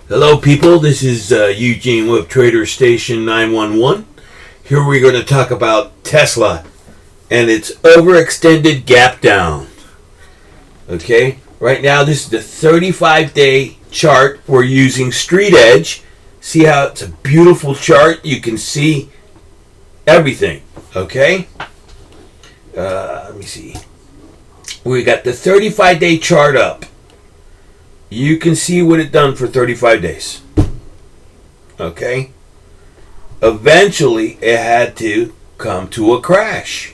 Hello people, this is Eugene with Trader Station 911. Here we're going to talk about Tesla and its overextended gap down. Okay, right now this is the 35-day chart. We're using Street Edge. See how it's a beautiful chart? You can see everything. Okay, let me see. We got the 35-day chart up. You can see what it done for 35 days. Okay? Eventually, it had to come to a crash.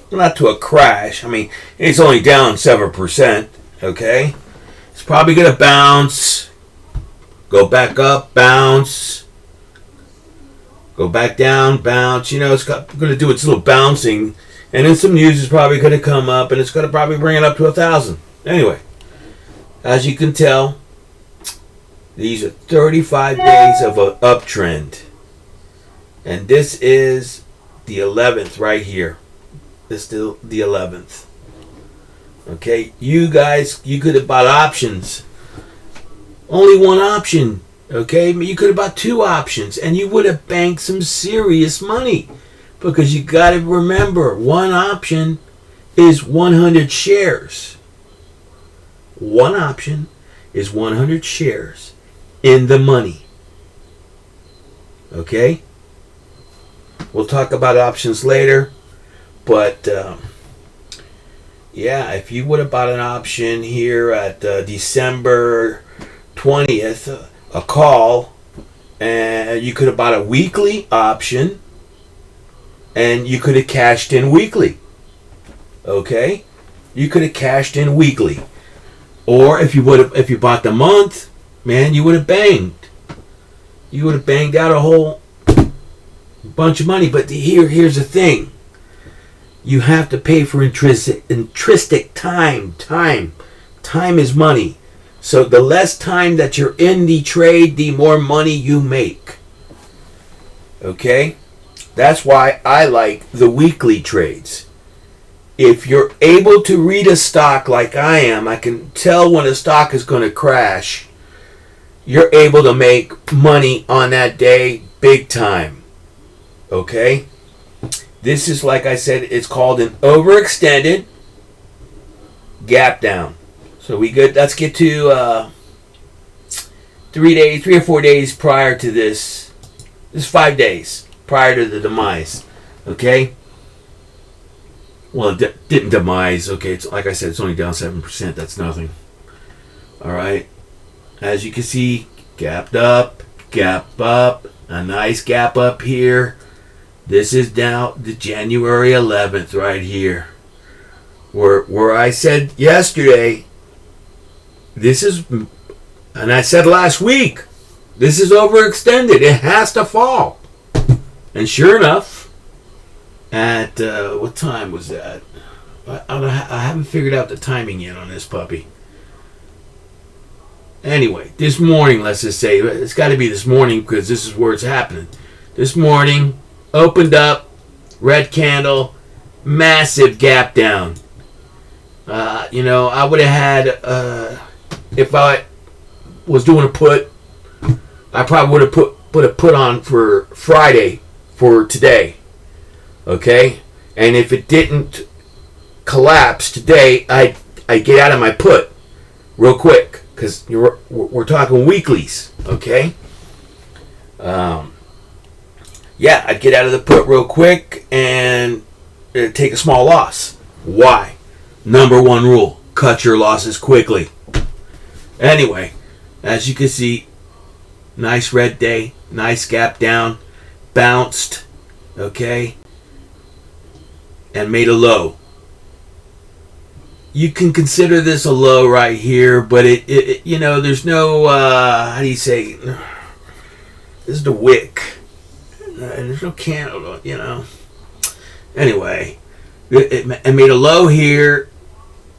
Not to a crash. I mean, it's only down 7%. Okay? It's probably going to bounce. Go back up, bounce. Go back down, bounce. You know, it's going to do its little bouncing. And then some news is probably going to come up, and it's going to probably bring it up to 1,000. Anyway. As you can tell, these are 35 days of an uptrend. And this is the 11th right here. This is the 11th. Okay, you guys, you could have bought options. Only one option. Okay, you could have bought two options and you would have banked some serious money. Because you got to remember, one option is 100 shares. One option is 100 shares in the money. Okay? We'll talk about options later. But, yeah, if you would have bought an option here at December 20th, a call, and you could have bought a weekly option, and you could have cashed in weekly. Okay? You could have cashed in weekly. Or if you bought the month, man, you would have banged. You would have banged out a whole bunch of money. But here's the thing. You have to pay for intrinsic time. Time is money. So the less time that you're in the trade, the more money you make. Okay? That's why I like the weekly trades. If you're able to read a stock like I am, I can tell when a stock is going to crash. You're able to make money on that day big time. Okay? This is, like I said, it's called an overextended gap down. So we good. Let's get to 3 or 4 days prior to this. This is 5 days prior to the demise. Okay? Well, it didn't demise. Okay, it's like I said, it's only down 7%. That's nothing. All right. As you can see, gapped up, gap up, a nice gap up here. This is now the January 11th right here. Where I said yesterday, this is, and I said last week, this is overextended. It has to fall. And sure enough, at what time was that? I haven't figured out the timing yet on this puppy. Anyway, this morning, let's just say, it's got to be this morning because this is where it's happening. This morning, opened up, red candle, massive gap down. You know, I would have had, if I was doing a put, I probably would have put a put on for Friday for today. Okay, and if it didn't collapse today, I get out of my put real quick because we're talking weeklies. Okay, yeah, I'd get out of the put real quick and take a small loss. Why? Number one rule: cut your losses quickly. Anyway, as you can see, nice red day, nice gap down, bounced. Okay. And made a low. You can consider this a low right here, but it you know, there's no how do you say? This is the wick. There's no candle, you know. Anyway, it made a low here,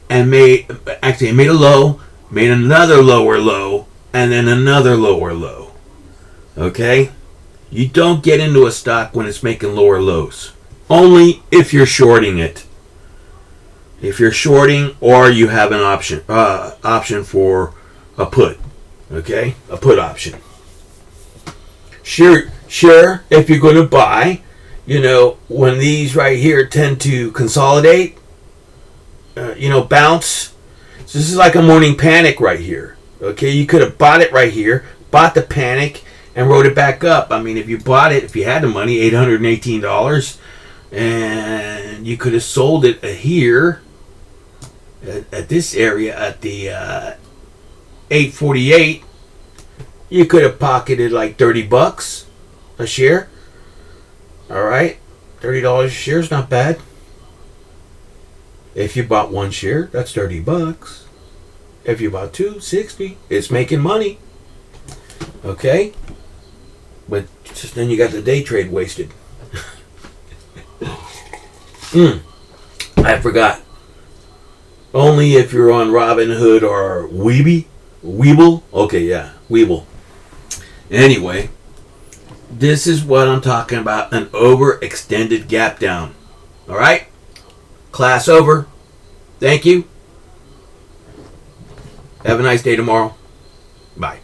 and made a low, made another lower low, and then another lower low. Okay, you don't get into a stock when it's making lower lows. Only if you're shorting it. If you're shorting or you have an option for a put. Okay, a put option. Sure, if you're going to buy, when these right here tend to consolidate, bounce. So this is like a morning panic right here. Okay, you could have bought it right here, bought the panic, and rode it back up. I mean, if you bought it, if you had the money, $818, and you could have sold it here at this area at the 848. You could have pocketed like $30 a share. All right, $30 a share is not bad. If you bought one share, that's $30. If you bought two, $60. It's making money. Okay, but just then you got the day trade wasted. I forgot. Only if you're on Robinhood or Weeble. Okay, yeah, Weeble. Anyway, this is what I'm talking about, an overextended gap down. All right? Class over. Thank you. Have a nice day tomorrow. Bye.